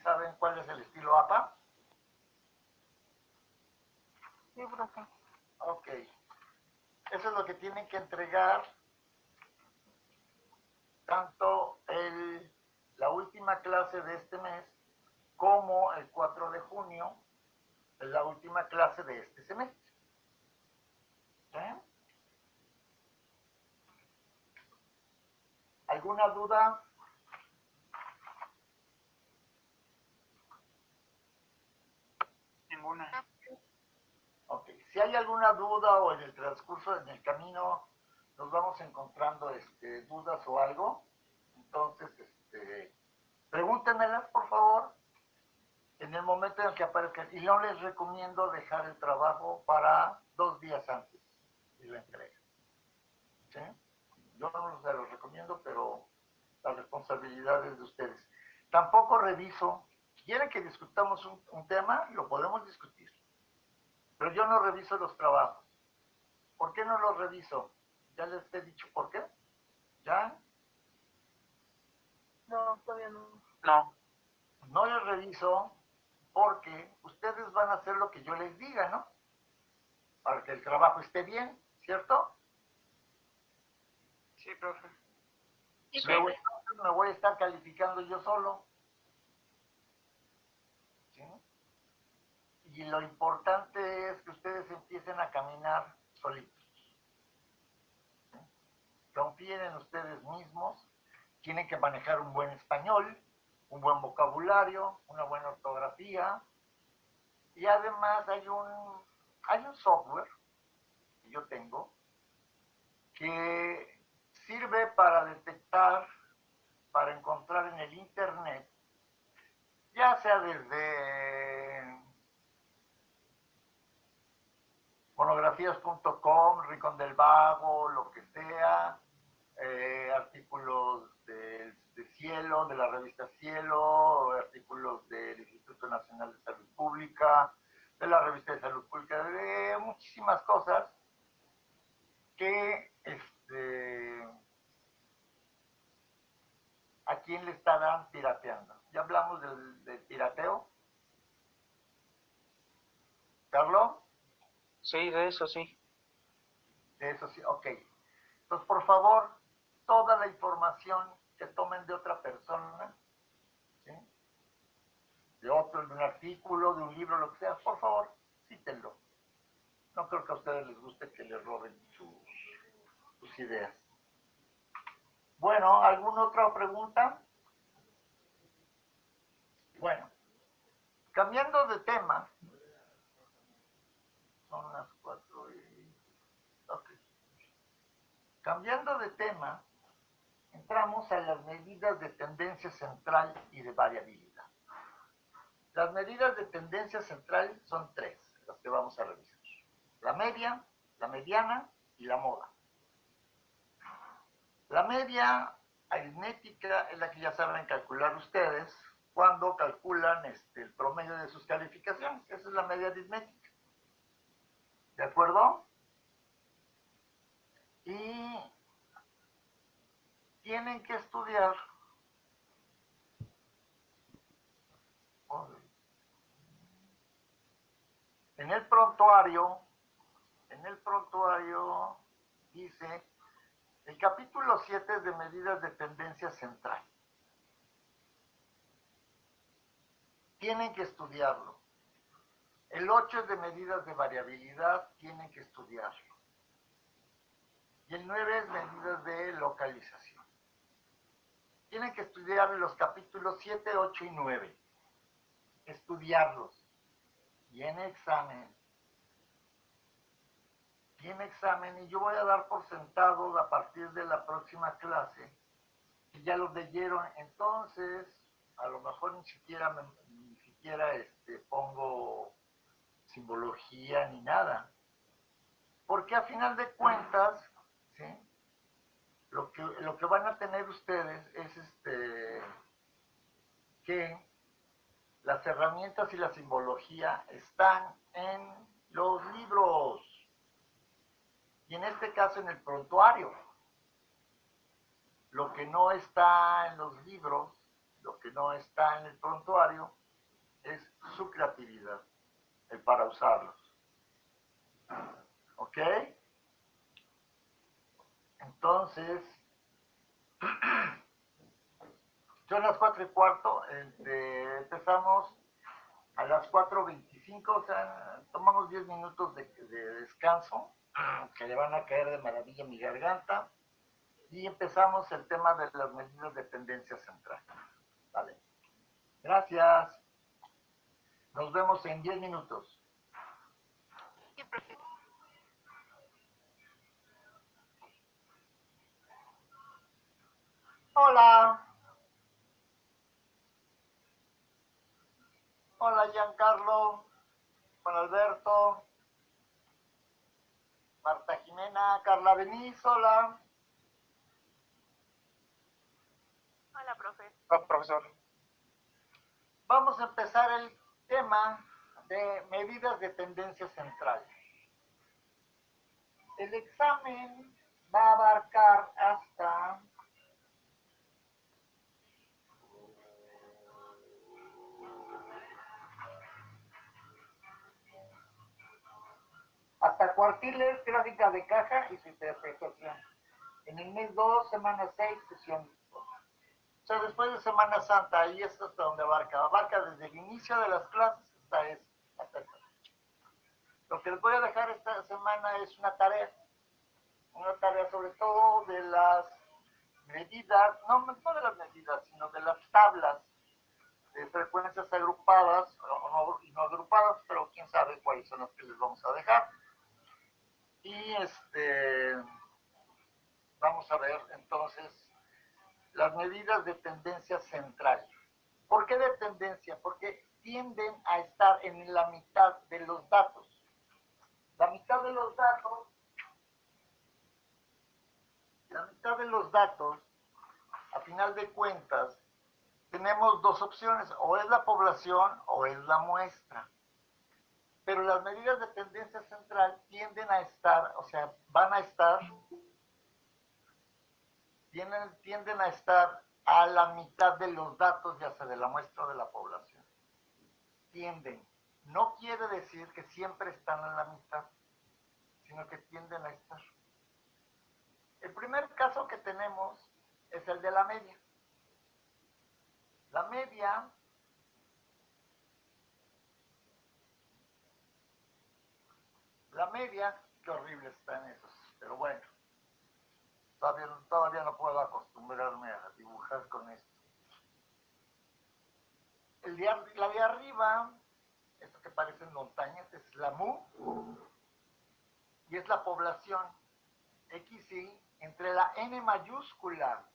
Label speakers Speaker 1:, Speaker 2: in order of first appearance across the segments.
Speaker 1: ¿Saben cuál es el estilo APA?
Speaker 2: Sí, profe.
Speaker 1: Ok. Eso es lo que tienen que entregar tanto la última clase de este mes como el 4 de junio, es la última clase de este semestre. ¿Sí? ¿Alguna duda?
Speaker 3: Ninguna.
Speaker 1: Ok. Si hay alguna duda o en el transcurso, en el camino, nos vamos encontrando dudas o algo, entonces pregúntenmelas, por favor, en el momento en el que aparezcan. Y no les recomiendo dejar el trabajo para 2 días antes de la entrega. ¿Sí? Yo no se los recomiendo, pero la responsabilidad es de ustedes. Tampoco reviso. ¿Quieren que discutamos un tema? Lo podemos discutir. Pero yo no reviso los trabajos. ¿Por qué no los reviso? Ya les he dicho por qué. ¿Ya?
Speaker 2: No, todavía no.
Speaker 3: No.
Speaker 1: No les reviso porque ustedes van a hacer lo que yo les diga, ¿no? Para que el trabajo esté bien, ¿cierto?
Speaker 3: Sí, profe.
Speaker 2: Sí,
Speaker 1: Luego
Speaker 2: profe.
Speaker 1: entonces me voy a estar calificando yo solo. ¿Sí? Y lo importante es que ustedes empiecen a caminar solitos. ¿Sí? Confíen en ustedes mismos. Tienen que manejar un buen español, un buen vocabulario, una buena ortografía. Y además hay un software que yo tengo que sirve para detectar, para encontrar en el internet, ya sea desde monografías.com, Rincón del Vago, lo que sea, artículos de Cielo, de la revista Cielo, artículos del Instituto Nacional de Salud Pública, de la revista de Salud Pública, de muchísimas cosas que a quién le estarán pirateando. Ya hablamos del pirateo. ¿Carlos?
Speaker 3: Sí, de eso sí.
Speaker 1: De eso sí, ok. Entonces, por favor, toda la información que tomen de otra persona, ¿sí? De otro, de un artículo, de un libro, lo que sea, por favor, cítenlo. No creo que a ustedes les guste que les roben sus ideas. Bueno, ¿alguna otra pregunta? Bueno, cambiando de tema, son las 4:00. Ok. Cambiando de tema, entramos a las medidas de tendencia central y de variabilidad. Las medidas de tendencia central son 3, las que vamos a revisar. La media, la mediana y la moda. La media aritmética es la que ya saben calcular ustedes cuando calculan el promedio de sus calificaciones. Esa es la media aritmética. ¿De acuerdo? Y tienen que estudiar en el prontuario dice, el capítulo 7 es de medidas de tendencia central. Tienen que estudiarlo. El 8 es de medidas de variabilidad, tienen que estudiarlo. Y el 9 es medidas de localización. Tienen que estudiar los capítulos 7, 8 y 9. Estudiarlos. Viene examen. Y yo voy a dar por sentado a partir de la próxima clase que ya los leyeron. Entonces, a lo mejor ni siquiera pongo simbología ni nada. Porque a final de cuentas, ¿sí? Lo que van a tener ustedes es que las herramientas y la simbología están en los libros. Y en este caso en el prontuario. Lo que no está en los libros lo que no está en el prontuario es su creatividad, el para usarlos. ¿Ok? Entonces, yo a las 4:15 empezamos a las 4:25, o sea, tomamos 10 minutos de descanso, que le van a caer de maravilla a mi garganta, y empezamos el tema de las medidas de tendencia central. Vale. Gracias. Nos vemos en 10 minutos.
Speaker 2: Sí, profe.
Speaker 1: Hola. Hola, Giancarlo. Juan Alberto. Marta Jimena. Carla Benís. Hola.
Speaker 2: Hola, profe.
Speaker 3: Profesor.
Speaker 1: Vamos a empezar el tema de medidas de tendencia central. El examen va a abarcar hasta cuartiles, gráfica de caja y su interpretación. En el mes 2, semana 6, sesión. O sea, después de Semana Santa, ahí es hasta donde abarca. Abarca desde el inicio de las clases hasta esta. Lo que les voy a dejar esta semana es una tarea sobre todo de las medidas, no de las medidas, sino de las tablas de frecuencias agrupadas y no agrupadas, pero quién sabe cuáles son las que les vamos a dejar. Y vamos a ver entonces las medidas de tendencia central. ¿Por qué de tendencia? Porque tienden a estar en la mitad de los datos. La mitad de los datos, a final de cuentas, tenemos dos opciones, o es la población o es la muestra. Pero las medidas de tendencia central tienden a estar, o sea, tienden a estar a la mitad de los datos, ya sea de la muestra o de la población. Tienden. No quiere decir que siempre están a la mitad, sino que tienden a estar. El primer caso que tenemos es el de la media. La media, qué horrible están esos, pero bueno, todavía no puedo acostumbrarme a dibujar con esto. La de arriba, esto que parecen montañas, es la mu, y es la población, XY, entre la N mayúscula,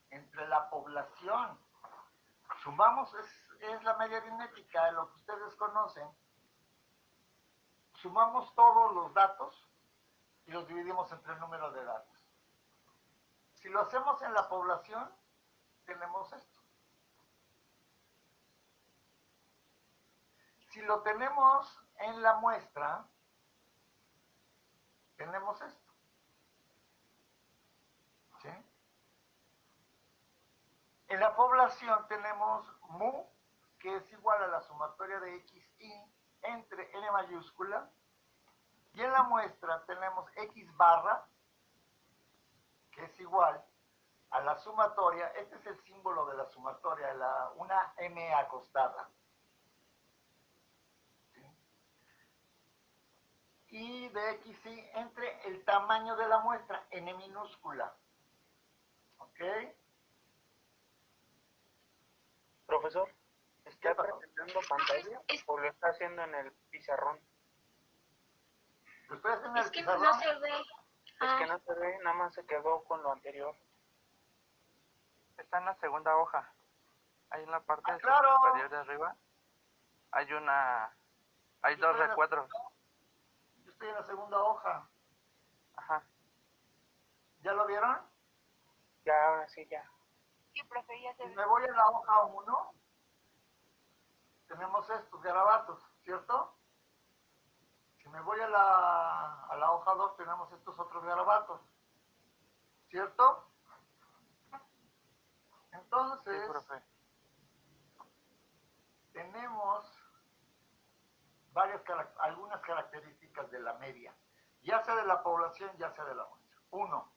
Speaker 1: entre la población. Sumamos, es la media aritmética, lo que ustedes conocen. Sumamos todos los datos y los dividimos entre el número de datos. Si lo hacemos en la población, tenemos esto. Si lo tenemos en la muestra, tenemos esto. ¿Sí? En la población tenemos mu, que es igual a la sumatoria de xy entre n mayúscula, y en la muestra tenemos x barra, que es igual a la sumatoria, este es el símbolo de la sumatoria, una m acostada. ¿Sí? Y de xy entre el tamaño de la muestra, n minúscula. ¿Ok?
Speaker 3: Profesor, ¿está presentando pantalla o lo está haciendo en el pizarrón?
Speaker 1: ¿Lo estoy haciendo en el
Speaker 2: Es que
Speaker 1: pizarrón?
Speaker 2: no se ve.
Speaker 3: Es que no se ve, nada más se quedó con lo anterior.
Speaker 4: Está en la segunda hoja. Ahí en la parte
Speaker 1: claro.
Speaker 4: superior de arriba hay dos recuadros.
Speaker 1: Yo estoy en la segunda hoja.
Speaker 4: Ajá.
Speaker 1: ¿Ya lo vieron?
Speaker 3: Ya, ahora sí, ya.
Speaker 2: Sí, profe, ya se
Speaker 1: Si
Speaker 2: ve.
Speaker 1: me voy a la hoja 1, tenemos estos garabatos, ¿cierto? Si me voy a la hoja 2, tenemos estos otros garabatos, ¿cierto? Entonces,
Speaker 4: Sí, profe.
Speaker 1: algunas características de la media, ya sea de la población, ya sea de la muestra. Uno,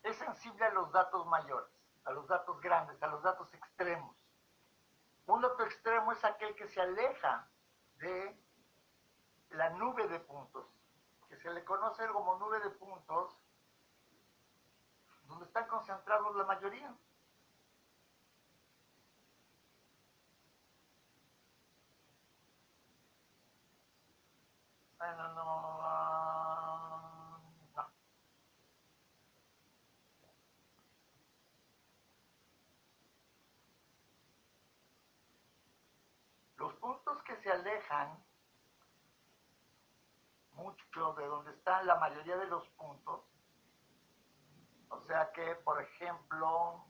Speaker 1: es sensible a los datos mayores, a los datos grandes, a los datos extremos. Un dato extremo es aquel que se aleja de la nube de puntos, que se le conoce como nube de puntos, donde están concentrados la mayoría. Bueno, no. Los puntos que se alejan mucho de donde están la mayoría de los puntos, o sea que, por ejemplo,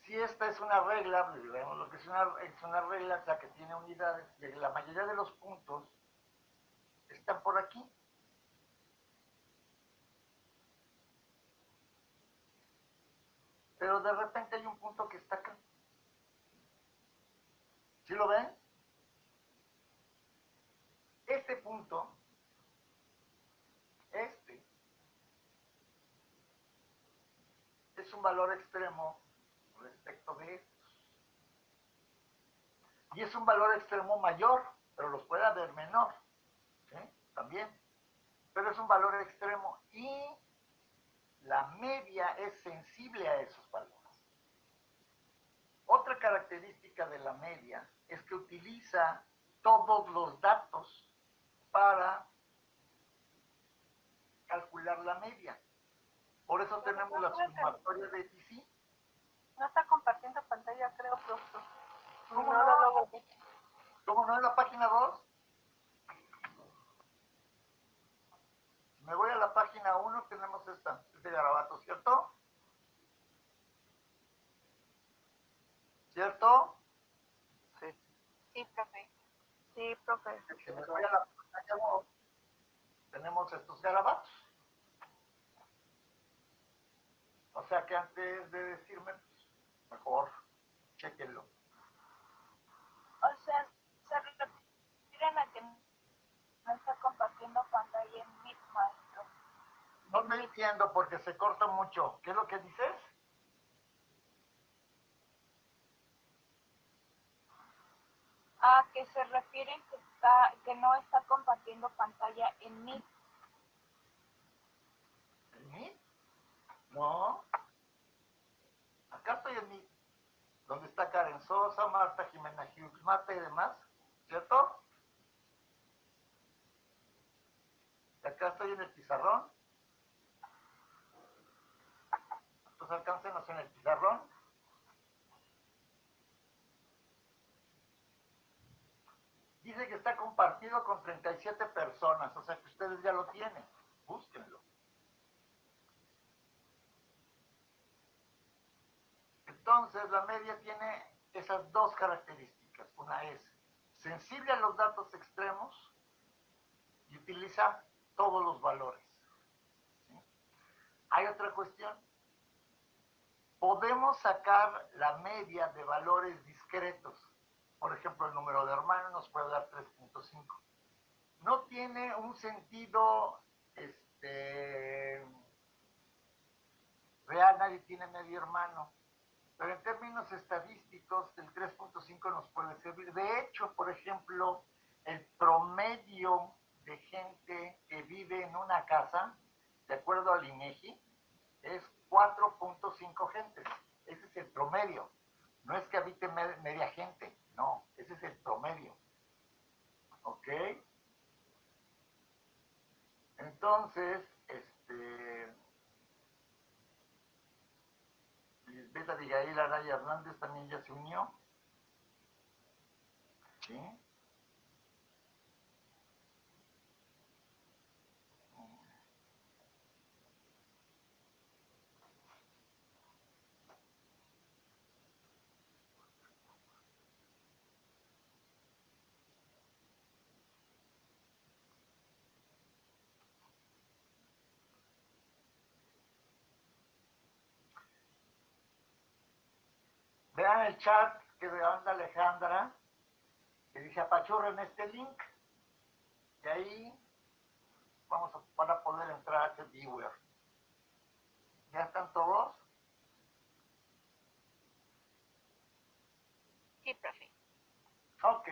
Speaker 1: si esta es una regla, vemos lo que es una regla, o sea que tiene unidades, y la mayoría de los puntos están por aquí. Pero de repente hay un punto que está acá. ¿Sí lo ven? Este punto, es un valor extremo respecto de estos. Y es un valor extremo mayor, pero los puede haber menor, ¿sí? También. Pero es un valor extremo y la media es sensible a esos valores. Otra característica de la media es que utiliza todos los datos para calcular la media. Por eso tenemos la sumatoria de TC.
Speaker 2: No está compartiendo pantalla, creo, profesor.
Speaker 1: ¿Cómo no? ¿Cómo no en la página 2? Si me voy a la página 1, tenemos este garabato, ¿cierto? ¿Cierto?
Speaker 4: Sí.
Speaker 2: Sí, profe. Sí, profe.
Speaker 1: Si me voy a la página 2, tenemos estos garabatos. O sea que antes de decirme, pues, mejor chequenlo.
Speaker 2: O sea, se refieren a que no está compartiendo pantalla en Meet, maestro.
Speaker 1: No te entiendo porque se corta mucho. ¿Qué es lo que dices?
Speaker 2: A que se refieren que no está compartiendo pantalla en Meet.
Speaker 1: ¿En mí? No. Acá estoy en mí. Donde está Karen Sosa, Marta Jimena Hughes, Marta y demás. ¿Cierto? Y acá estoy en el pizarrón. Entonces alcáncenos en el pizarrón. Dice que está compartido con 37 personas. O sea que ustedes ya lo tienen. Búsquenlo. Entonces, la media tiene esas dos características. Una es sensible a los datos extremos y utiliza todos los valores. ¿Sí? Hay otra cuestión. Podemos sacar la media de valores discretos. Por ejemplo, el número de hermanos nos puede dar 3.5. No tiene un sentido real, nadie tiene medio hermano. Pero en términos estadísticos, el 3.5 nos puede servir. De hecho, por ejemplo, el promedio de gente que vive en una casa, de acuerdo al INEGI, es 4.5 gentes. Ese es el promedio. No es que habite media gente, no, ese es el promedio. ¿Ok? Entonces, Lisbeth Abigail Araya Hernández también ya se unió. ¿Sí? Vean el chat que anda Alejandra, que dice apachurren este link, y ahí van a poder entrar a este viewer. ¿Ya están todos?
Speaker 2: Sí, profe.
Speaker 1: Ok.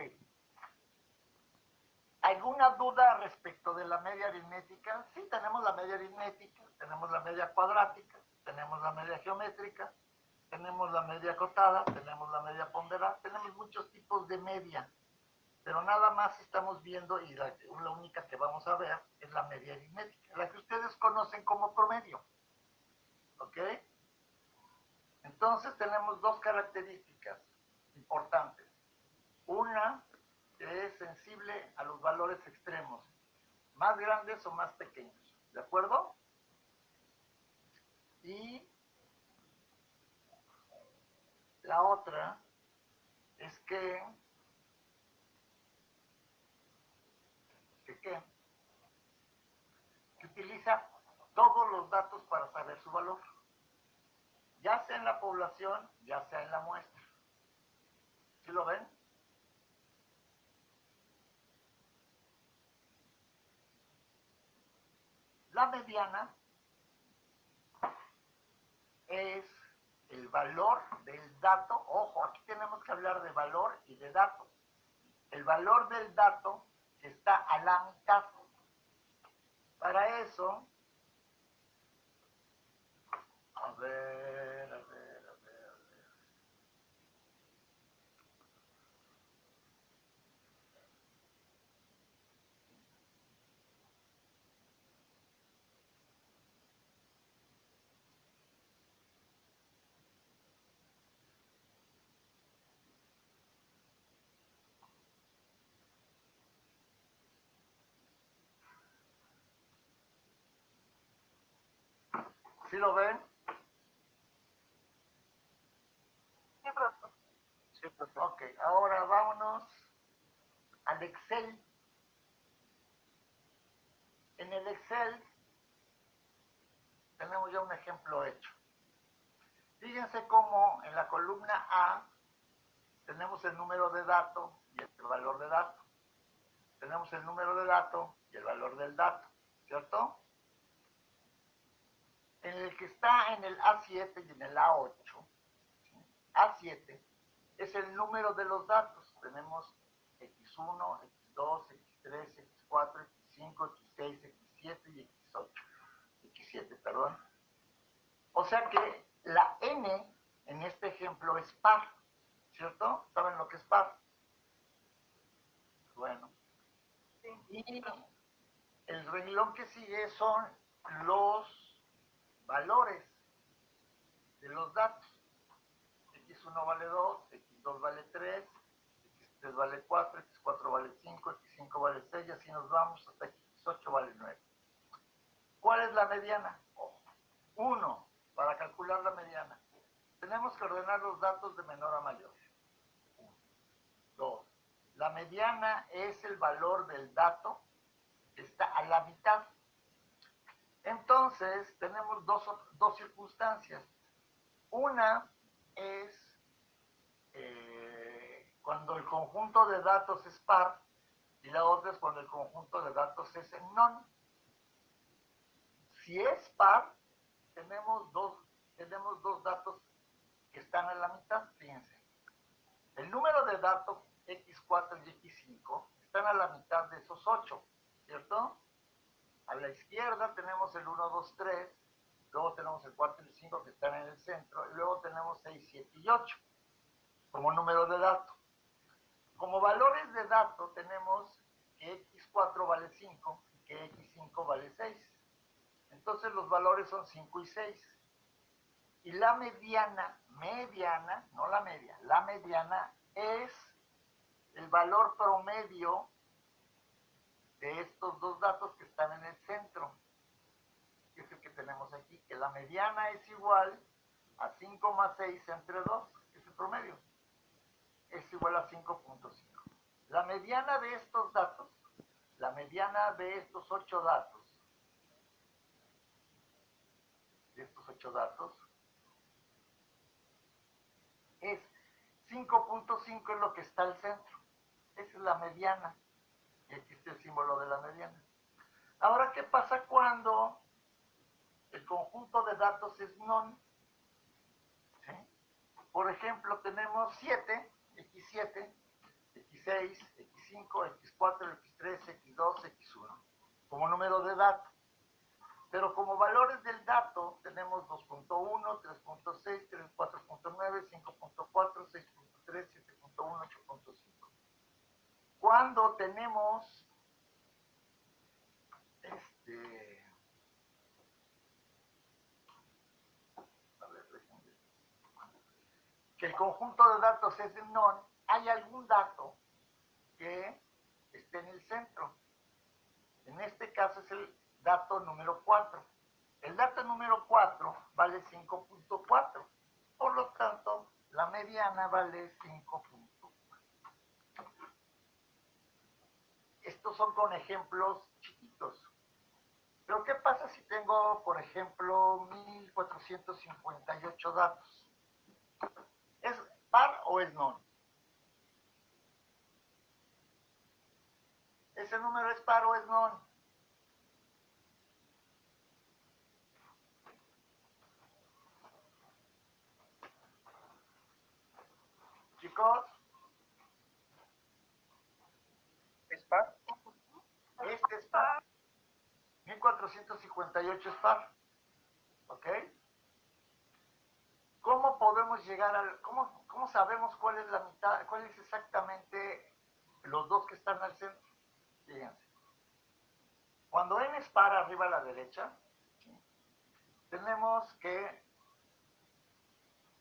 Speaker 1: ¿Alguna duda respecto de la media aritmética? Sí, tenemos la media aritmética, tenemos la media cuadrática, tenemos la media geométrica, tenemos la media acotada, tenemos la media ponderada, tenemos muchos tipos de media, pero nada más estamos viendo, y la única que vamos a ver es la media aritmética, la que ustedes conocen como promedio. ¿Ok? Entonces tenemos dos características importantes. Una que es sensible a los valores extremos, más grandes o más pequeños, ¿de acuerdo? Y la otra es que utiliza todos los datos para saber su valor, ya sea en la población, ya sea en la muestra. ¿Sí lo ven? La mediana es el valor del dato. Ojo, aquí tenemos que hablar de valor y de dato. El valor del dato que está a la mitad. Para eso, a ver. ¿Sí lo ven?
Speaker 2: Sí, profe.
Speaker 3: Sí, profe.
Speaker 1: Ok, ahora vámonos al Excel. En el Excel tenemos ya un ejemplo hecho. Fíjense cómo en la columna A tenemos el número de dato y el valor de dato. Tenemos el número de dato y el valor del dato, ¿cierto? En el que está en el A7 y en el A8, A7 es el número de los datos. Tenemos X1, X2, X3, X4, X5, X6, X7 y X8. X7, perdón. O sea que la N en este ejemplo es par, ¿cierto? ¿Saben lo que es par? Bueno. Y el renglón que sigue son los valores de los datos. X1 vale 2, X2 vale 3, X3 vale 4, X4 vale 5, X5 vale 6, y así nos vamos hasta X8 vale 9. ¿Cuál es la mediana? 1. Para calcular la mediana, tenemos que ordenar los datos de menor a mayor. 2. La mediana es el valor del dato que está a la mitad. Entonces, tenemos dos circunstancias. Una es cuando el conjunto de datos es par, y la otra es cuando el conjunto de datos es non. Si es par, tenemos dos datos que están a la mitad, fíjense. El número de datos X4 y X5 están a la mitad de esos 8, ¿cierto? A la izquierda tenemos el 1, 2, 3, luego tenemos el 4 y el 5 que están en el centro, y luego tenemos 6, 7 y 8 como número de datos. Como valores de datos tenemos que X4 vale 5 y que X5 vale 6. Entonces los valores son 5 y 6. Y la mediana, no la media, la mediana es el valor promedio de estos dos datos que están en el centro. Que es el que tenemos aquí, que la mediana es igual a 5 más 6 entre 2, que es el promedio. Es igual a 5.5. La mediana de estos datos, la mediana de estos 8 datos, es 5.5 es lo que está al centro. Esa es la mediana. Y aquí está el símbolo de la mediana. Ahora, ¿qué pasa cuando el conjunto de datos es non? ¿Sí? Por ejemplo, tenemos 7, x7, x6, x5, x4, x3, x2, x1, como número de datos. Pero como valores del dato tenemos 2.1, 3.6, 4.9, 5.4, 6.3, 7.1, 8.5. Cuando tenemos que el conjunto de datos es de non, hay algún dato que esté en el centro. En este caso es el dato número 4. El dato número 4 vale 5.4. Por lo tanto, la mediana vale 5.4. Estos son con ejemplos chiquitos. Pero ¿qué pasa si tengo, por ejemplo, 1458 datos? ¿Es par o es non? ¿Ese número es par o es non? Chicos,
Speaker 3: ¿Es par?
Speaker 1: este es par. 1458 es par. ¿Ok? ¿Cómo podemos llegar al... ¿Cómo sabemos cuál es la mitad, cuál es exactamente los dos que están al centro? Fíjense. Cuando n es par arriba a la derecha, tenemos que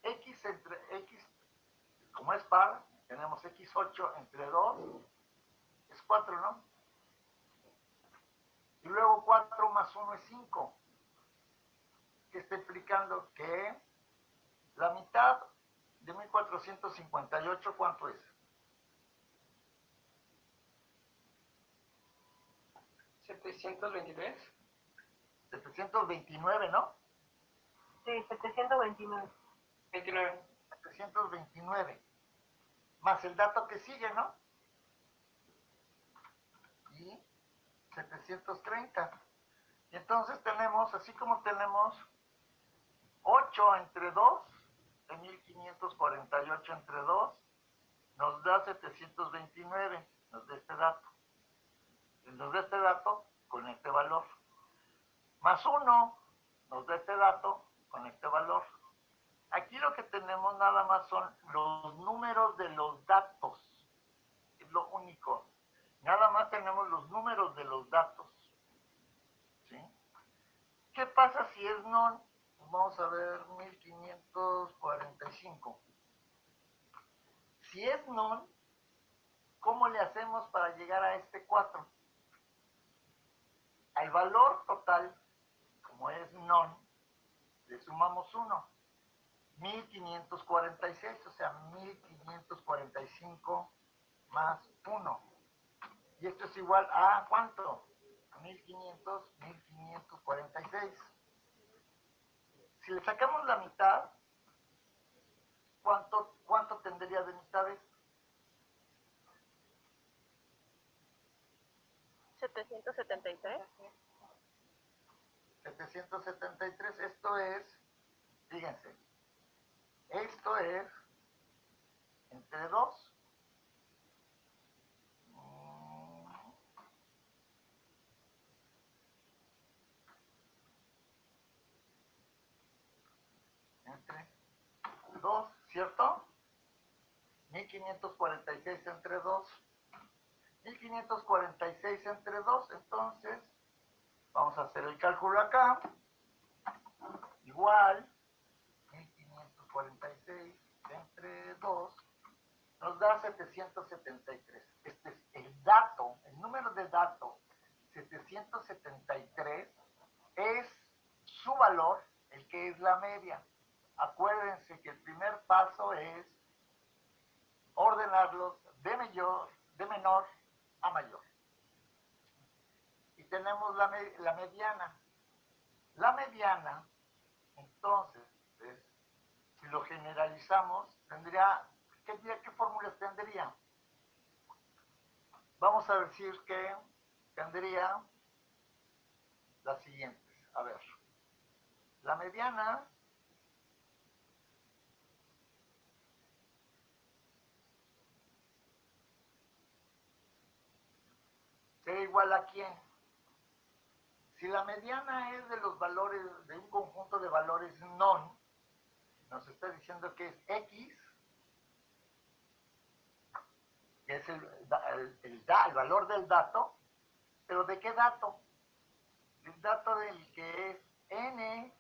Speaker 1: x entre x, como es par, tenemos x8 entre 2, es 4, ¿no? Y luego 4 más 1 es 5, que está implicando que la mitad de 1458, ¿cuánto es?
Speaker 3: 723.
Speaker 1: 729, ¿no?
Speaker 2: Sí, 729.
Speaker 3: 29.
Speaker 1: 729. Más el dato que sigue, ¿no? Y 730. Y entonces tenemos, así como tenemos 8 entre 2, de 1548 entre 2, nos da 729, nos da este dato. Y nos da este dato con este valor. Más 1 nos da este dato con este valor. Aquí lo que tenemos nada más son los números de los datos. Es lo único. Nada más tenemos los números de los datos. ¿Sí? ¿Qué pasa si es non? Vamos a ver 1545. Si es non, ¿cómo le hacemos para llegar a este 4? Al valor total, como es non, le sumamos 1. 1546, o sea, 1545 más 1. Y esto es igual a ¿cuánto? 1546. Si le sacamos la mitad, ¿cuánto tendría de mitades?
Speaker 2: 773.
Speaker 1: 773, esto es, fíjense, esto es entre 2. Entre 2, ¿cierto? 1546 entre 2. 1546 entre 2, entonces vamos a hacer el cálculo acá. Igual, 1546 entre 2 nos da 773. Este es el dato, el número de dato 773 es su valor, el que es la media. Acuérdense que el primer paso es ordenarlos de menor a mayor. Y tenemos la mediana. La mediana, entonces, si lo generalizamos, tendría ¿qué fórmulas tendría? Vamos a decir que tendría las siguientes. A ver, la mediana será igual a quién. Si la mediana es de los valores, de un conjunto de valores non, nos está diciendo que es X, que es el valor del dato, pero ¿de qué dato? El dato del que es N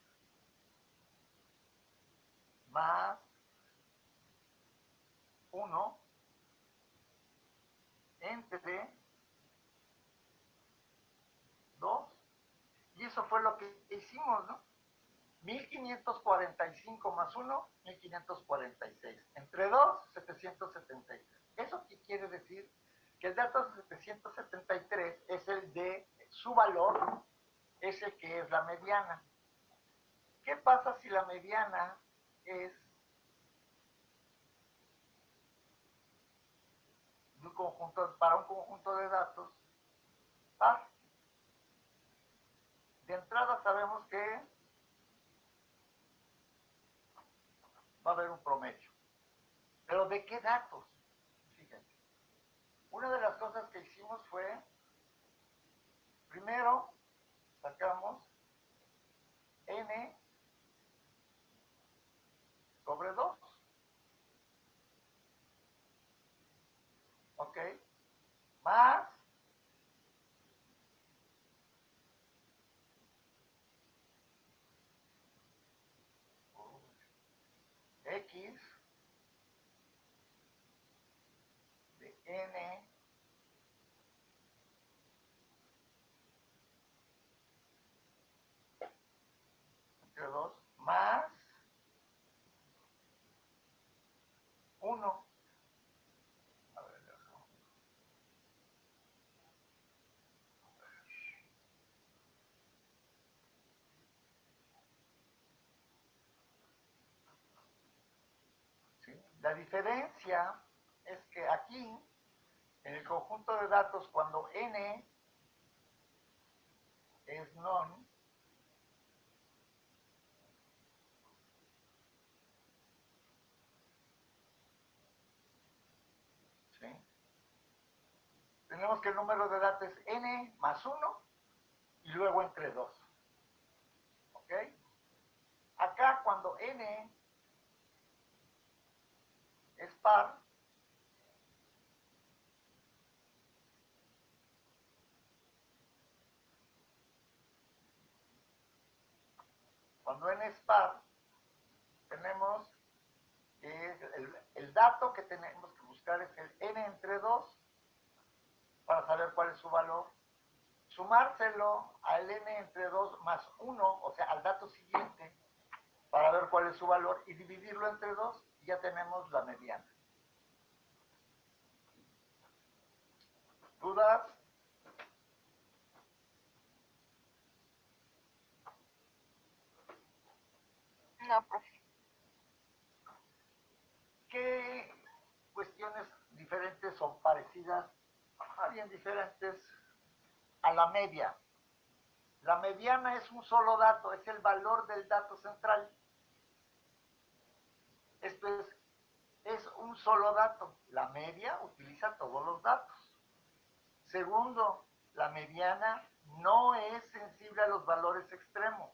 Speaker 1: más 1 entre 2. Y eso fue lo que hicimos, ¿no? 1545 más 1, 1546. Entre 2, 773. ¿Eso qué quiere decir? Que el dato 773 es el de su valor, es el que es la mediana. ¿Qué pasa si la mediana es de un conjunto, para un conjunto de datos par? De entrada sabemos que va a haber un promedio. ¿Pero de qué datos? Fíjense. Una de las cosas que hicimos fue, primero, sacamos n sobre 2. ¿Ok? Más x de n entre 2 más 1. A ver, ¿sí? La diferencia es que aquí, en el conjunto de datos, cuando n es non, ¿sí? Tenemos que el número de datos es n más 1 y luego entre 2. ¿Ok? Acá cuando n es par, cuando n es par, tenemos que el dato que tenemos que buscar es el n entre 2 para saber cuál es su valor. Sumárselo al n entre 2 más 1, o sea, al dato siguiente, para ver cuál es su valor, y dividirlo entre 2, y ya tenemos la mediana. ¿Dudas?
Speaker 2: No, profe.
Speaker 1: ¿Qué cuestiones diferentes o parecidas, bien diferentes, a la media? La mediana es un solo dato, es el valor del dato central. Esto es un solo dato. La media utiliza todos los datos. Segundo, la mediana no es sensible a los valores extremos.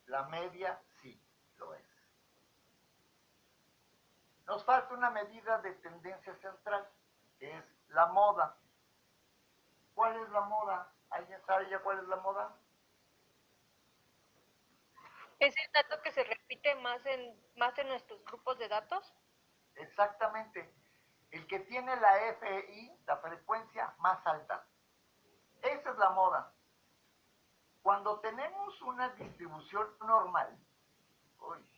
Speaker 1: La media sí lo es. Nos falta una medida de tendencia central, que es la moda. ¿Cuál es la moda? ¿Alguien sabe ya cuál es la moda?
Speaker 5: ¿Es el dato que se repite más en nuestros grupos de datos?
Speaker 1: Exactamente. El que tiene la FI, la frecuencia más alta. Esa es la moda. Cuando tenemos una distribución normal, uy,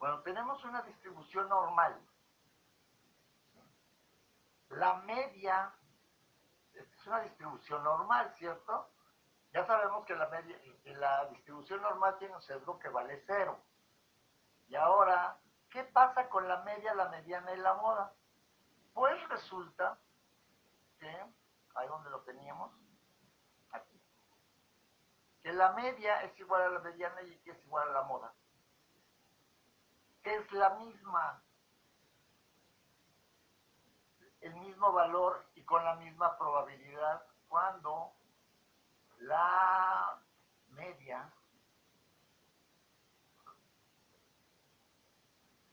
Speaker 1: Bueno, tenemos una distribución normal. La media es una distribución normal, ¿cierto? Ya sabemos que la distribución normal tiene un sesgo que vale 0. Y ahora, ¿qué pasa con la media, la mediana y la moda? Pues resulta que, ahí donde lo teníamos, aquí, que la media es igual a la mediana y que es igual a la moda. Que es la misma, el mismo valor y con la misma probabilidad cuando la media,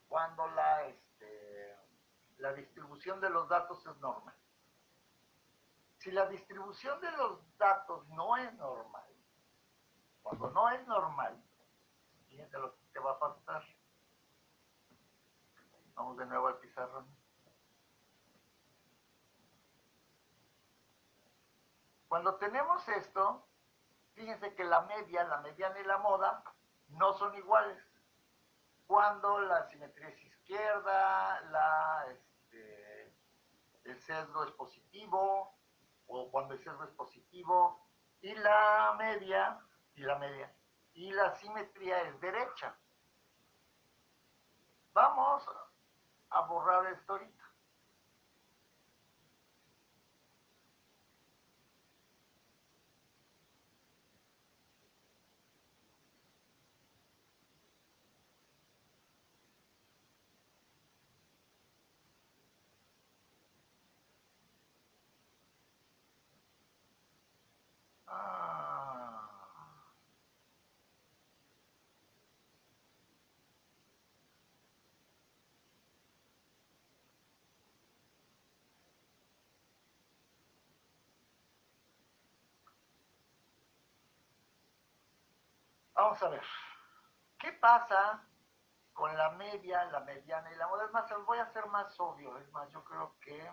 Speaker 1: cuando la distribución de los datos es normal. Si la distribución de los datos no es normal, cuando no es normal, fíjense lo que va a pasar. Vamos de nuevo al pizarrón. Cuando tenemos esto, fíjense que la media, la mediana y la moda no son iguales. Cuando la simetría es izquierda, el sesgo es positivo, o cuando el sesgo es positivo, y la simetría es derecha. Vamos a borrar esto ahorita. Vamos a ver. ¿Qué pasa con la media, la mediana y la moda? Es más, se los voy a hacer más obvio. Es más, yo creo que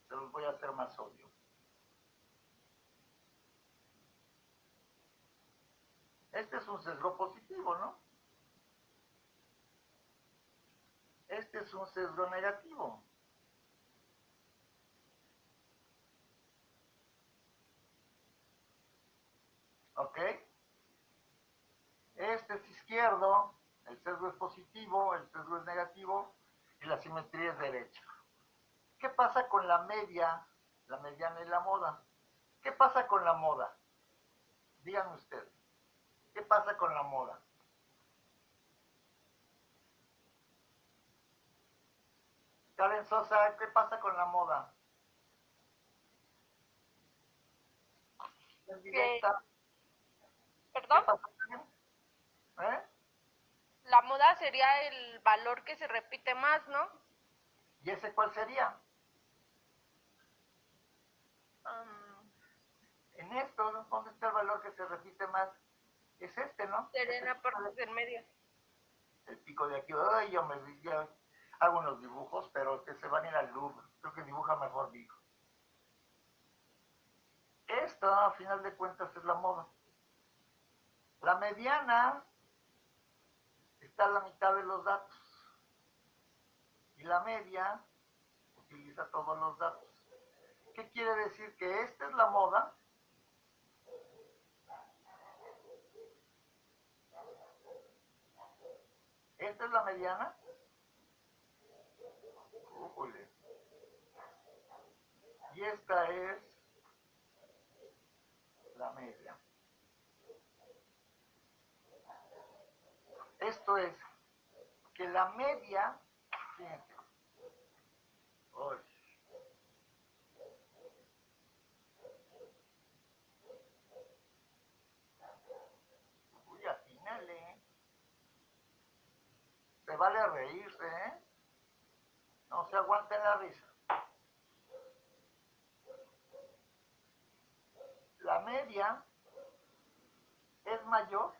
Speaker 1: se los voy a hacer más obvio. Este es un sesgo positivo, ¿no? Este es un sesgo negativo. ¿Ok? Este es izquierdo, el sesgo es positivo, el sesgo es negativo y la simetría es derecha. ¿Qué pasa con la media, la mediana y la moda? ¿Qué pasa con la moda? Díganme ustedes. ¿Qué pasa con la moda? Karen Sosa, ¿qué pasa con la moda? ¿Es directa?
Speaker 5: ¿Perdón?
Speaker 1: ¿Qué pasa con ella? ¿Eh?
Speaker 5: La moda sería el valor que se repite más, ¿no?
Speaker 1: ¿Y ese cuál sería? En esto, ¿dónde está el valor que se repite más? Es este, ¿no?
Speaker 5: Sería en
Speaker 1: Este
Speaker 5: la parte del medio.
Speaker 1: el pico de aquí. Ay, yo hago unos dibujos, pero que se van a ir al Louvre. Creo que dibuja mejor Vico. Esta, a final de cuentas, es la moda. La mediana está a la mitad de los datos. Y la media utiliza todos los datos. ¿Qué quiere decir? Que esta es la moda. Esta es la mediana. Y esta es la media. Esto es que la media, fíjense, uy, atínale. Se vale reírse, ¿eh? No se aguanten la risa. La media es mayor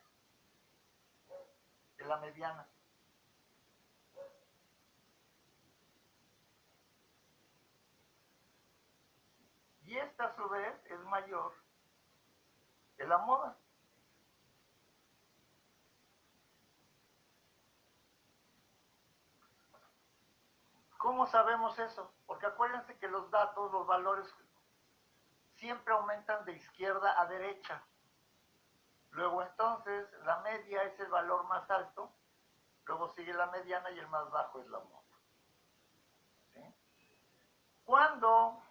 Speaker 1: que la mediana. Y esta a su vez es mayor que la moda. ¿Cómo sabemos eso? Porque acuérdense que los datos, los valores, siempre aumentan de izquierda a derecha. Luego entonces la media es el valor más alto, luego sigue la mediana y el más bajo es la moda. ¿Sí? Cuando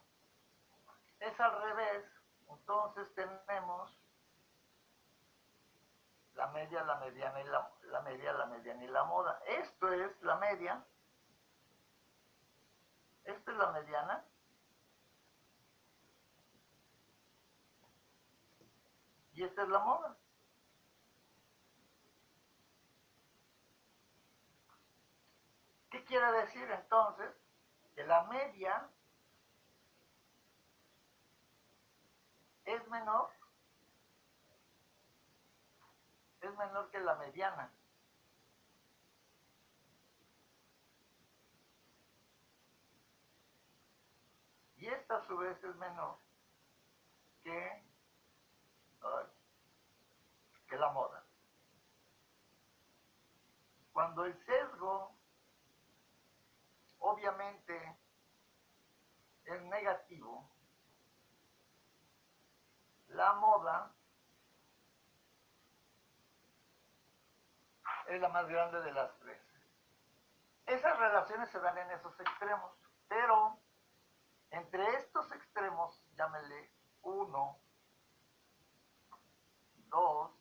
Speaker 1: es al revés, entonces tenemos la media, la mediana y la media, la mediana y la moda. Esto es la media, esta es la mediana, y esta es la moda. ¿Qué quiere decir entonces? Que la media es menor que la mediana. Y esta a su vez es menor que, que la moda. Cuando el sesgo obviamente es negativo, la moda es la más grande de las tres. Esas relaciones se dan en esos extremos, pero entre estos extremos, llámenle 1, 2,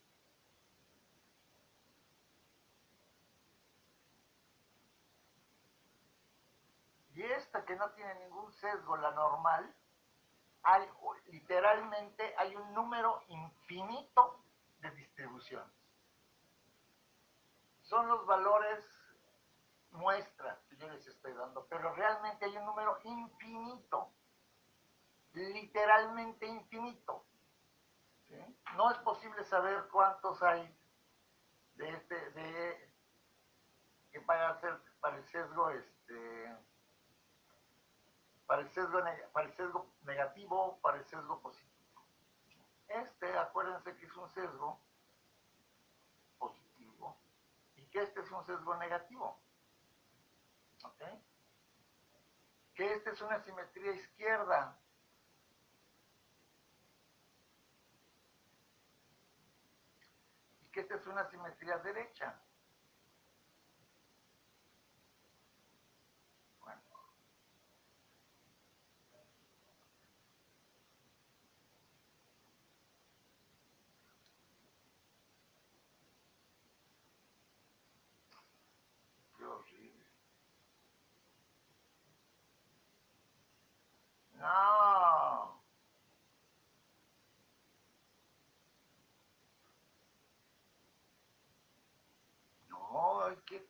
Speaker 1: y esta que no tiene ningún sesgo, la normal, literalmente hay un número infinito de distribuciones. Son los valores muestras que yo les estoy dando, pero realmente hay un número infinito, literalmente infinito. ¿Sí? No es posible saber cuántos hay que para el sesgo para el sesgo negativo, para el sesgo positivo. Acuérdense que es un sesgo positivo y que este es un sesgo negativo. ¿Ok? Que esta es una simetría izquierda. Y que esta es una simetría derecha. Bueno. Qué horrible. No. No, es que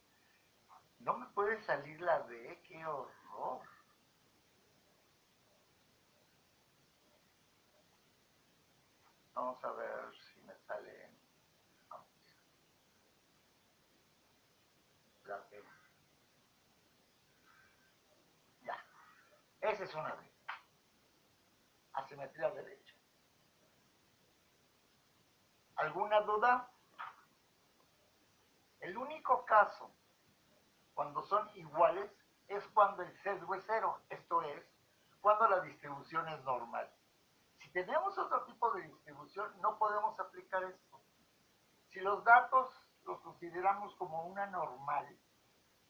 Speaker 1: no me puede salir la D, qué horror. Vamos a ver si me sale la D. Ya, esa es una D. Asimetría derecha. ¿Alguna duda? El único caso cuando son iguales es cuando el sesgo es cero, esto es, cuando la distribución es normal. Si tenemos otro tipo de distribución, no podemos aplicar esto. Si los datos los consideramos como una normal,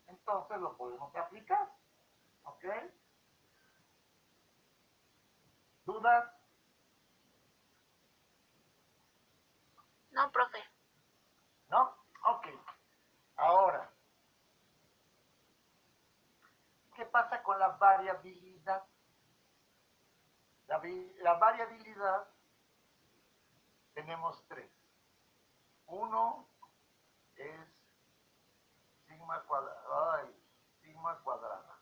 Speaker 1: entonces lo podemos aplicar. ¿Ok? ¿Dudas?
Speaker 6: No, profe.
Speaker 1: ¿No? Ok. Ahora, ¿qué pasa con la variabilidad? La variabilidad tenemos tres. Uno es sigma cuadrada.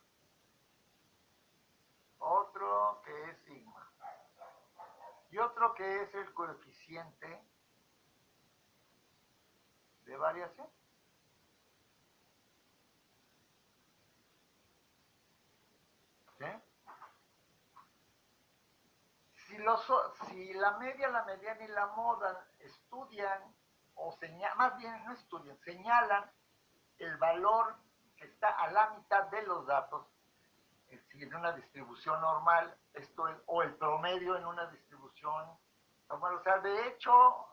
Speaker 1: Otro que es sigma. Y otro que es el coeficiente de variación. ¿Sí? Si la media, la mediana y la moda estudian, o más bien no estudian, señalan el valor que está a la mitad de los datos, si en una distribución normal, esto es, o el promedio en una distribución normal. O sea, de hecho,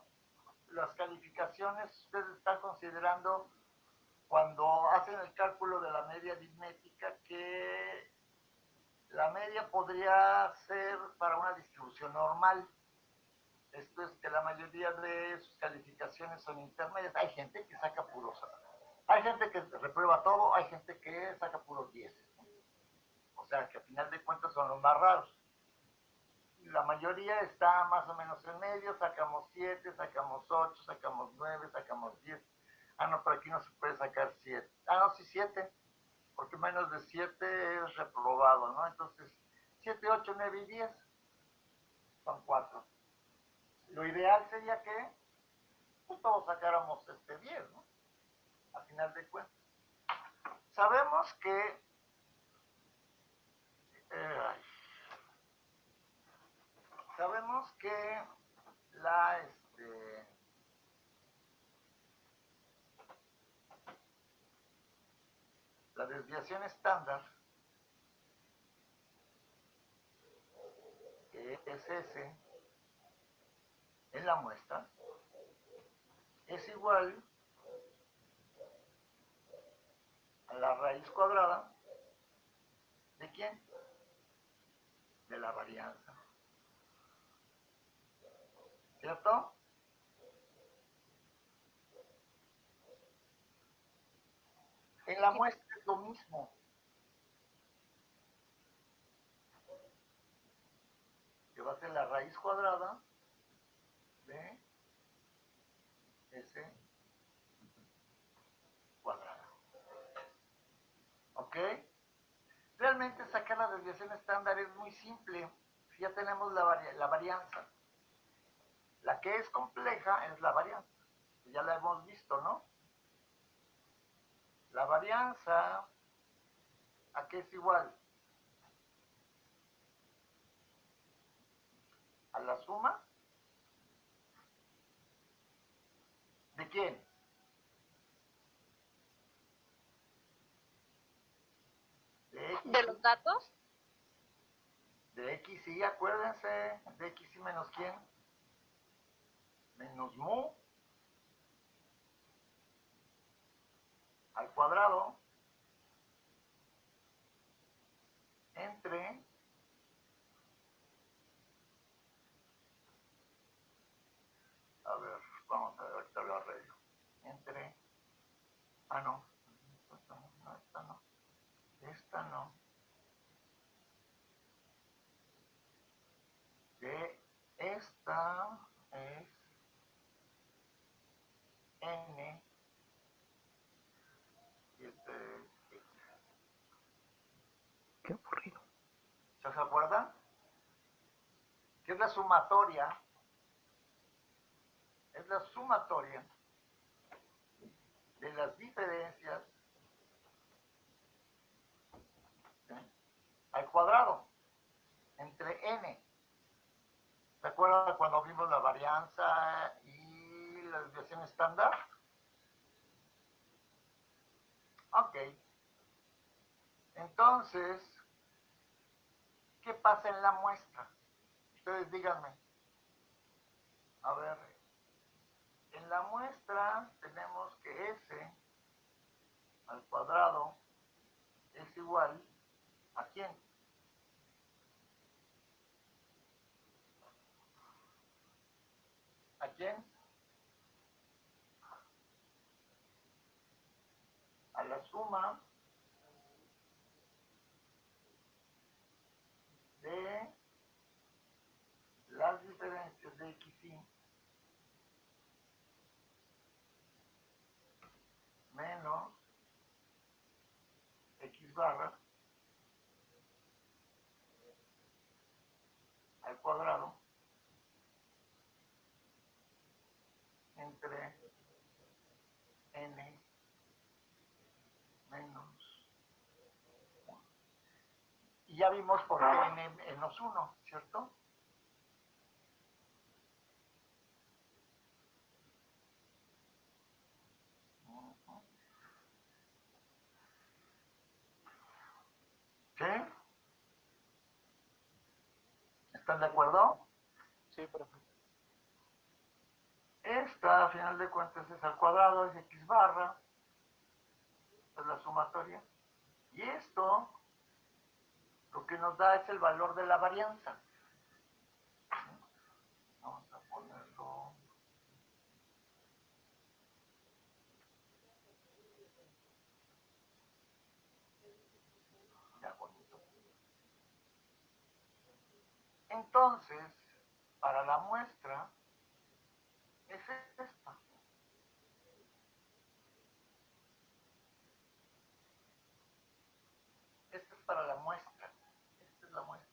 Speaker 1: las calificaciones ustedes están considerando cuando hacen el cálculo de la media aritmética que la media podría ser para una distribución normal. Esto es que la mayoría de sus calificaciones son intermedias. Hay gente que saca puros, hay gente que reprueba todo, hay gente que saca puros 10. O sea, que al final de cuentas son los más raros. La mayoría está más o menos en medio, sacamos 7, sacamos 8, sacamos 9, sacamos 10. Ah, no, por aquí no se puede sacar 7. Ah, no, sí 7, porque menos de 7 es reprobado, ¿no? Entonces, 7, 8, 9 y 10 son 4. Lo ideal sería que pues, todos sacáramos 10, ¿no? A final de cuentas. Sabemos que sabemos que la desviación estándar, que es S en la muestra, es igual a la raíz cuadrada ¿de quién? De la varianza. ¿Cierto? En la muestra es lo mismo. Que va a ser la raíz cuadrada de S cuadrada. ¿Ok? Realmente sacar la desviación estándar es muy simple. Si ya tenemos la varianza. La que es compleja es la varianza. Ya la hemos visto, ¿no? La varianza, ¿a qué es igual? ¿A la suma? ¿De quién? De X.
Speaker 5: ¿De los datos?
Speaker 1: De X, sí, acuérdense. De X y menos quién. Menos mu al cuadrado entre a ver, vamos a ver, ahorita lo arreglo. Entre no, esta no, esta no. Que esta es n y este es x.
Speaker 7: Qué aburrido.
Speaker 1: ¿Se acuerdan? Que es la sumatoria. Es la sumatoria de las diferencias al cuadrado entre n. ¿Se acuerdan cuando vimos la varianza y la desviación estándar? Ok. Entonces, ¿qué pasa en la muestra? Ustedes díganme. A ver, en la muestra tenemos que S al cuadrado es igual ¿a quién? ¿A quién? A la suma de las diferencias de X y menos X barra al cuadrado entre n menos 1. Y ya vimos por qué n menos 1, ¿cierto? ¿Sí? ¿Están de acuerdo?
Speaker 3: Sí, profe.
Speaker 1: Esta, a final de cuentas, es al cuadrado, es x barra, es la sumatoria. Y esto, lo que nos da es el valor de la varianza. Vamos a ponerlo. Ya bonito. Entonces, para la muestra, es esta. Esta es para la muestra. Esta es la muestra.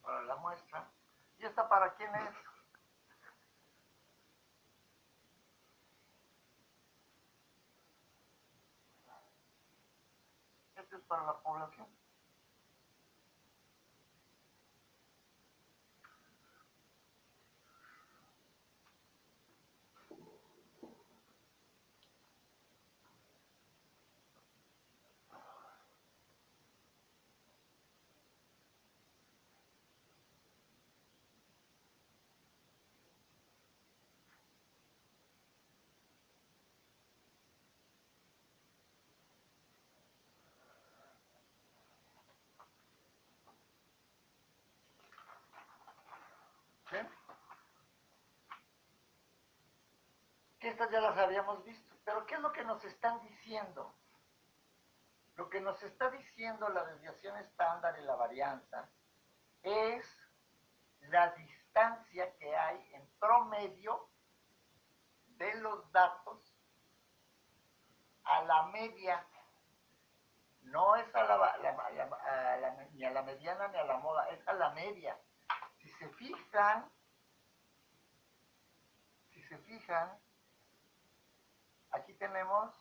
Speaker 1: Para la muestra. ¿Y esta para quién es? Esta es para la población. ¿Sí? Que estas ya las habíamos visto. Pero ¿qué es lo que nos están diciendo? Lo que nos está diciendo la desviación estándar y la varianza es la distancia que hay en promedio de los datos a la media. No es a ni a la mediana ni a la moda, es a la media. Si se fijan, aquí tenemos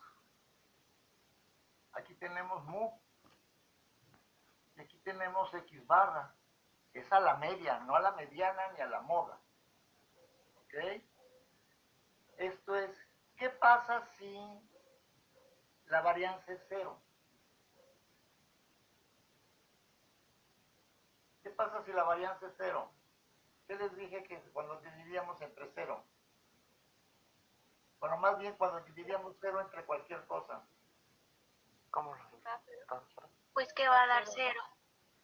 Speaker 1: mu y aquí tenemos x barra. Es a la media, no a la mediana ni a la moda. ¿Ok? Esto es, ¿qué pasa si la varianza es cero? ¿Qué pasa si la varianza es cero? ¿Qué les dije que cuando dividíamos entre cero? Bueno, más bien cuando dividíamos cero entre cualquier cosa.
Speaker 4: ¿Cómo lo
Speaker 6: Pues que va a dar 0.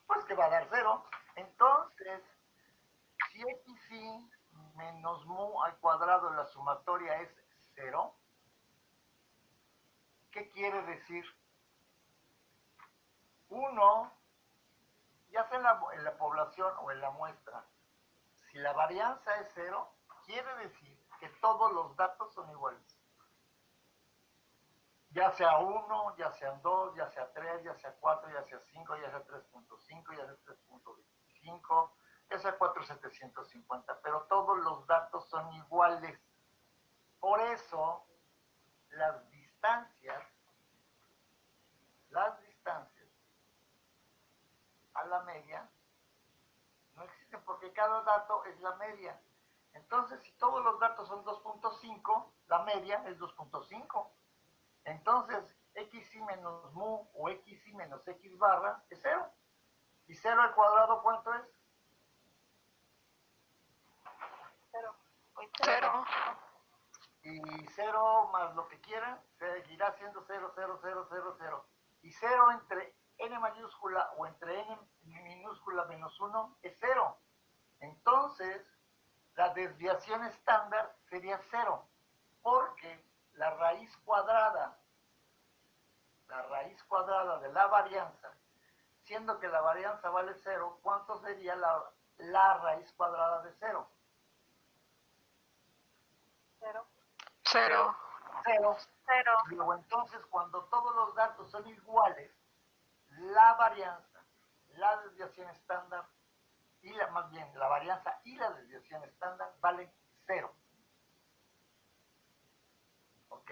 Speaker 1: Pues que va a dar cero. Entonces, si xy menos mu al cuadrado, la sumatoria es cero, ¿qué quiere decir? 1, ya sea en la población o en la muestra, si la varianza es cero, quiere decir que todos los datos son iguales. Ya sea 1, ya sean 2, ya sea 3, ya sea 4, ya sea 5, ya sea 3.5, ya sea 3.25, ya sea 4.750, pero todos los datos son iguales. Por eso, las distancias a la media no existen porque cada dato es la media. Entonces, si todos los datos son 2.5, la media es 2.5. Entonces, xy menos mu o xy menos x barra es 0. ¿Y 0 al cuadrado cuánto es?
Speaker 2: 0.
Speaker 1: Y 0 más lo que quieran, seguirá siendo 0, 0, 0, 0, 0. Y 0 entre n mayúscula o entre n minúscula menos 1 es 0. Entonces, la desviación estándar sería 0, porque la raíz cuadrada de la varianza, siendo que la varianza vale 0, ¿cuánto sería la raíz cuadrada de 0?
Speaker 2: 0.
Speaker 5: 0.
Speaker 1: 0. Luego entonces, cuando todos los datos son iguales, la varianza, la desviación estándar, más bien la varianza y la desviación estándar valen 0. ¿Ok?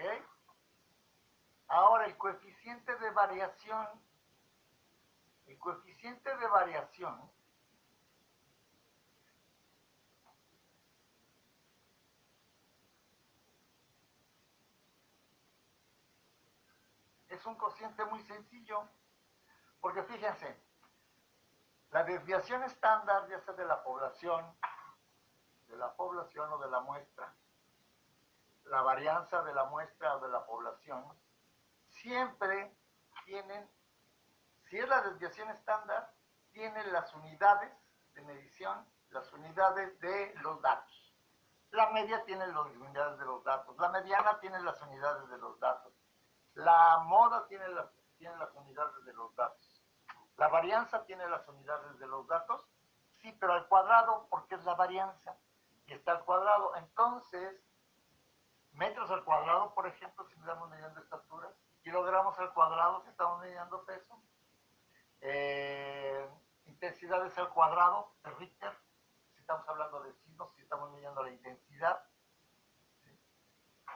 Speaker 1: Ahora el coeficiente de variación, es un cociente muy sencillo, porque fíjense, la desviación estándar, ya sea de la población o de la muestra, la varianza de la muestra o de la población, siempre tienen, si es la desviación estándar, tienen las unidades de medición, las unidades de los datos. La media tiene las unidades de los datos, la mediana tiene las unidades de los datos, la moda tiene las unidades de los datos, la varianza tiene las unidades de los datos, sí, pero al cuadrado, porque es la varianza, y está al cuadrado. Entonces, metros al cuadrado, por ejemplo, si estamos midiendo estatura, kilogramos al cuadrado si estamos midiendo peso, intensidades al cuadrado de Richter, si estamos hablando de signos, si estamos midiendo la intensidad. ¿Sí?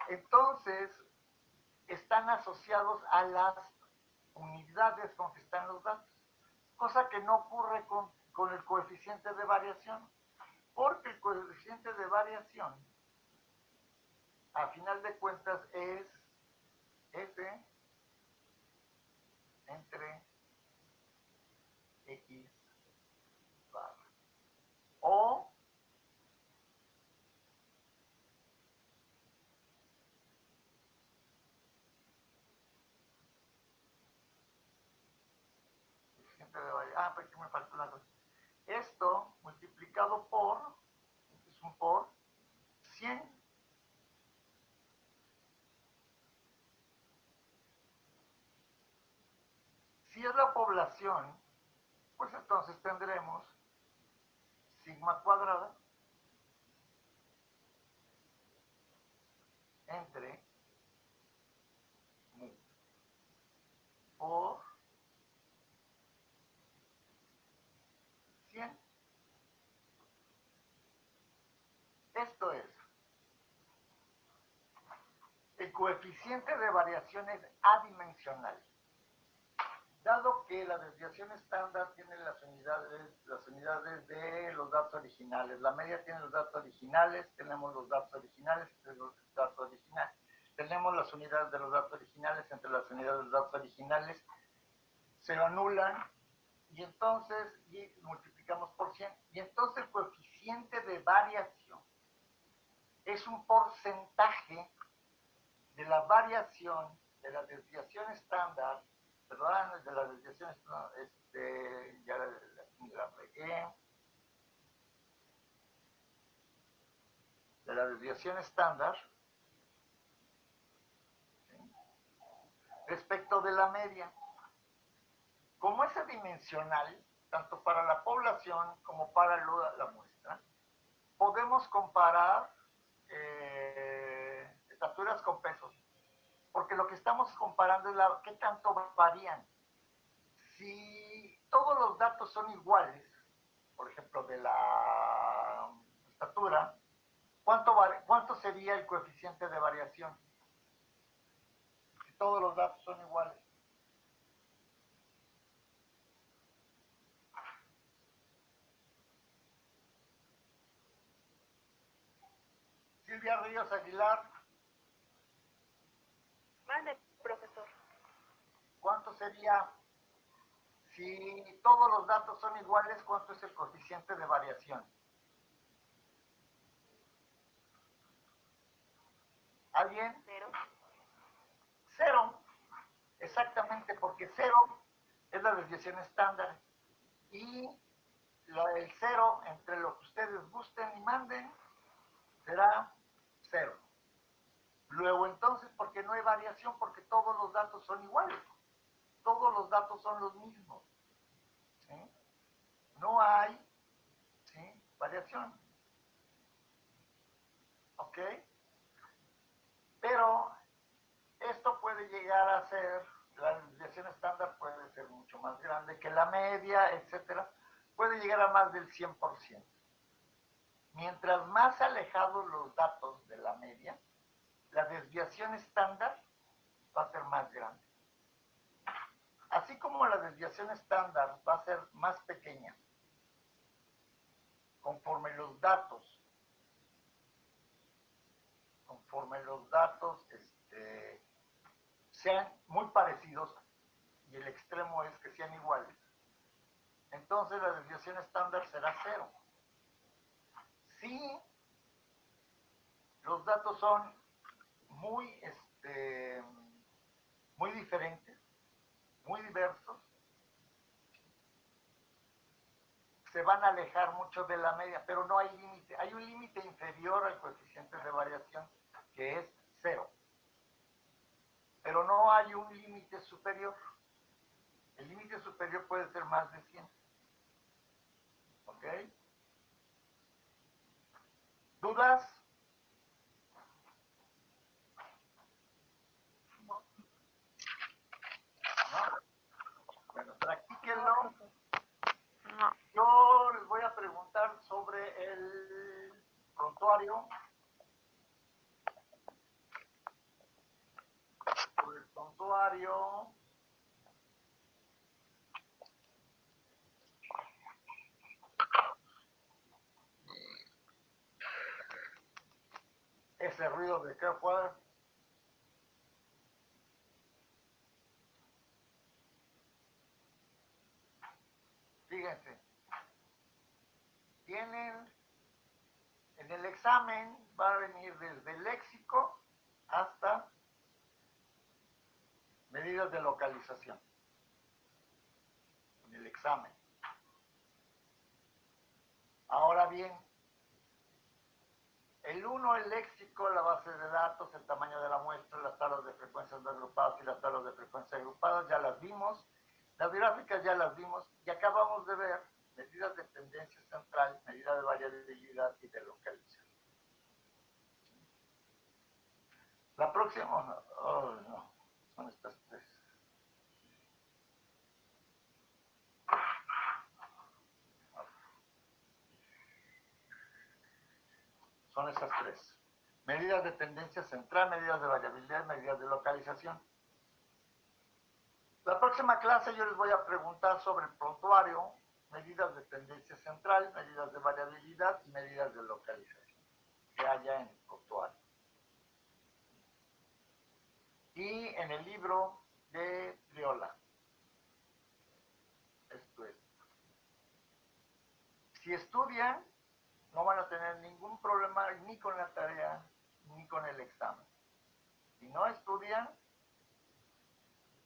Speaker 1: Entonces, están asociados a las unidades con que están los datos, cosa que no ocurre con el coeficiente de variación, porque el coeficiente de variación, a final de cuentas, es S entre X barra. O porque me faltó una cosa. Esto multiplicado por, es un por 100. Si es la población, pues entonces tendremos sigma cuadrada entre mu por 100. Esto es, el coeficiente de variación es adimensional. Dado que la desviación estándar tiene las unidades de los datos originales, la media tiene los datos originales, tenemos los datos originales entre los datos originales, tenemos las unidades de los datos originales entre las unidades de los datos originales, se anulan y entonces multiplicamos por 100, y entonces el coeficiente de variación es un porcentaje de la variación de la desviación estándar, perdón, de la desviación, ya la pegué, de la desviación estándar, ¿sí? Respecto de la media. Como es adimensional, tanto para la población como para la muestra, podemos comparar estaturas con pesos, porque lo que estamos comparando es qué tanto varían. Si todos los datos son iguales, por ejemplo, de la estatura, ¿cuánto sería el coeficiente de variación? Si todos los datos son iguales. Silvia Ríos Aguilar.
Speaker 5: Vale, profesor.
Speaker 1: ¿Cuánto sería? Si todos los datos son iguales, ¿cuánto es el coeficiente de variación? ¿Alguien?
Speaker 5: Cero.
Speaker 1: Cero. Exactamente, porque cero es la desviación estándar. Y el cero, entre lo que ustedes gusten y manden, será cero. Luego entonces, ¿por qué no hay variación? Porque todos los datos son iguales. Todos los datos son los mismos. ¿Sí? No hay, ¿sí?, variación. ¿Ok? Pero esto puede llegar a ser, la desviación estándar puede ser mucho más grande que la media, etcétera. Puede llegar a más del 100%. Mientras más alejados los datos de la media, la desviación estándar va a ser más grande. así como la desviación estándar va a ser más pequeña, conforme los datos sean muy parecidos y el extremo es que sean iguales, entonces la desviación estándar será 0. Si los datos son muy diferentes, muy diversos, se van a alejar mucho de la media, pero no hay límite. Hay un límite inferior al coeficiente de variación, que es 0. Pero no hay un límite superior. El límite superior puede ser más de 100. ¿Ok? ¿Dudas? ¿No? Bueno, practíquenlo.
Speaker 6: No.
Speaker 1: Yo les voy a preguntar sobre el prontuario. Sobre el prontuario. Ese ruido de qué fue. Fíjense. Tienen, en el examen va a venir desde el léxico hasta medidas de localización. En el examen. Ahora bien, el 1, el léxico, la base de datos, el tamaño de la muestra, las tablas de frecuencias no agrupadas y las tablas de frecuencias agrupadas, ya las vimos. Las gráficas ya las vimos y acabamos de ver medidas de tendencia central, medida de variabilidad y de localización. La próxima, no, son estas tres. Son esas tres. Medidas de tendencia central, medidas de variabilidad, medidas de localización. La próxima clase yo les voy a preguntar sobre el prontuario, medidas de tendencia central, medidas de variabilidad y medidas de localización que haya en el prontuario. Y en el libro de Triola. Esto es. Si estudian, no van a tener ningún problema ni con la tarea ni con el examen. Si no estudian,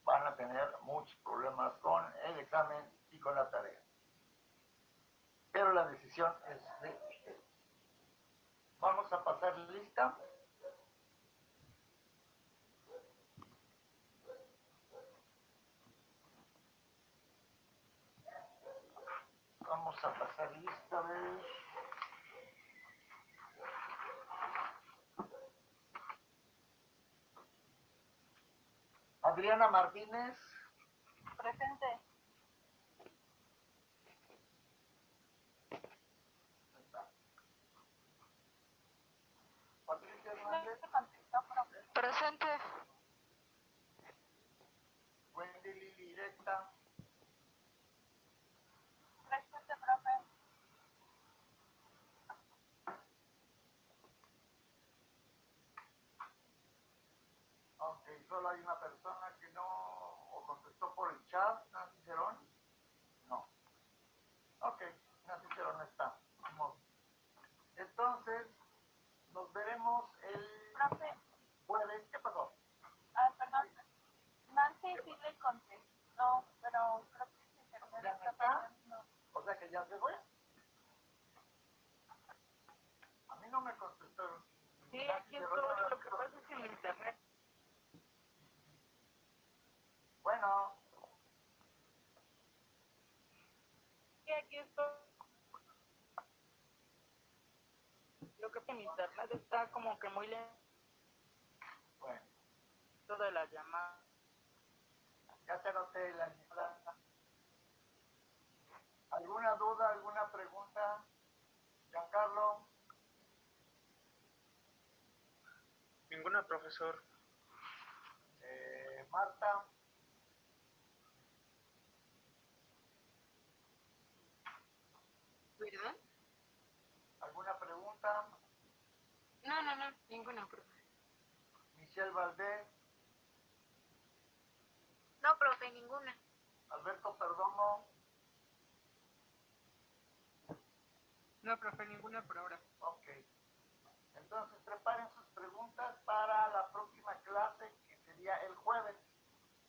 Speaker 1: van a tener muchos problemas con el examen y con la tarea. Pero la decisión es de ustedes. Vamos a pasar lista. Vamos a pasar lista, a ver. Adriana Martínez.
Speaker 2: Presente.
Speaker 1: Patricia Hernández.
Speaker 5: Presente.
Speaker 1: Wendy Lili Directa.
Speaker 2: Presente, profe.
Speaker 1: Ok, solo hay una persona que no o contestó por el chat, Nancy Cerón. No. Ok, Nancy Cerón está. Vamos. Entonces, nos veremos el
Speaker 2: Profe,
Speaker 1: jueves. ¿Qué pasó?
Speaker 2: perdón. Nancy sí le contestó, pero creo que se terminó
Speaker 1: ¿Ya no
Speaker 2: esta
Speaker 1: está?
Speaker 2: parte, no.
Speaker 1: O sea que ya se fue. A mí no me contestaron.
Speaker 3: Sí, aquí estoy. Lo que pasa es que mi internet.
Speaker 1: Bueno,
Speaker 3: Sí, aquí estoy. Lo que pasa es que mi internet está como que muy lento
Speaker 1: bueno,
Speaker 3: de la llamada.
Speaker 1: ya te anoté la llamada. ¿Alguna duda, alguna pregunta, Giancarlo?
Speaker 3: Ninguna, profesor.
Speaker 1: Marta,
Speaker 6: no, ninguna, profe.
Speaker 1: Michelle Valdés,
Speaker 6: No, profe, ninguna.
Speaker 1: Alberto Perdomo.
Speaker 7: No, profe, ninguna por ahora.
Speaker 1: Ok. Entonces preparen sus preguntas para la próxima clase, que sería el jueves,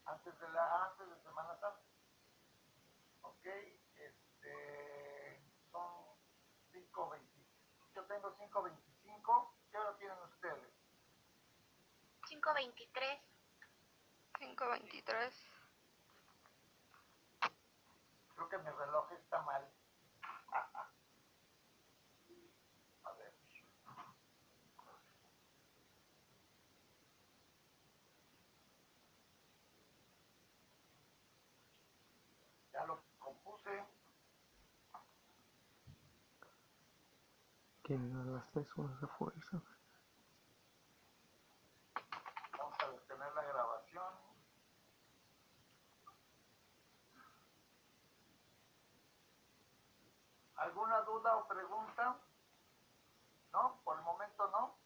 Speaker 1: antes de Semana Santa. Ok, son 5:20. Yo tengo 5:25. ¿Qué hora tienen ustedes?
Speaker 6: 5:23.
Speaker 5: 5:23.
Speaker 1: Creo que mi reloj está mal. A ver. Ya lo compuse.
Speaker 4: Que no las 3 horas de fuerza.
Speaker 1: Vamos a detener la grabación. ¿Alguna duda o pregunta? ¿No? Por el momento no.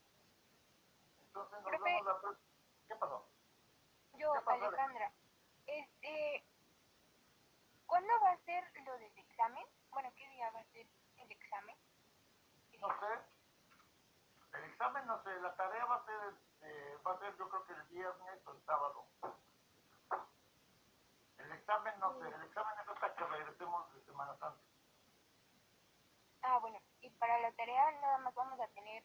Speaker 1: Entonces nos vemos la próxima. ¿Qué pasó?
Speaker 2: Yo,
Speaker 1: ¿Qué pasó,
Speaker 2: Alejandra, ¿cuándo va a ser lo del examen? Bueno, ¿qué día va a ser el examen?
Speaker 1: No sé. El examen no sé. La tarea va a ser yo creo que el viernes o el sábado. El examen no sé. El examen es hasta que regresemos de Semana Santa.
Speaker 2: Ah, bueno, y para la tarea nada más vamos a tener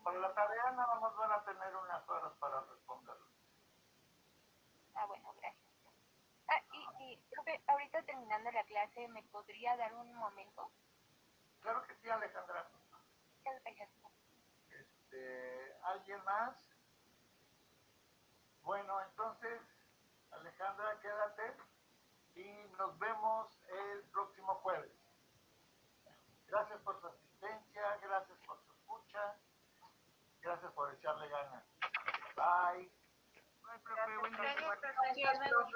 Speaker 1: Para la tarea nada más van a tener unas horas para responderlo.
Speaker 2: Ah, bueno, gracias. Ah, profe, ahorita terminando la clase, ¿me podría dar un momento?
Speaker 1: Claro que sí, Alejandra.
Speaker 2: Muchas gracias.
Speaker 1: ¿Alguien más? Bueno, entonces, Alejandra, quédate y nos vemos el próximo jueves. Gracias por su asistencia, gracias por su escucha, gracias por echarle ganas. Bye.
Speaker 7: Bye, profe, buen día.
Speaker 6: Gracias, profe. Hasta luego.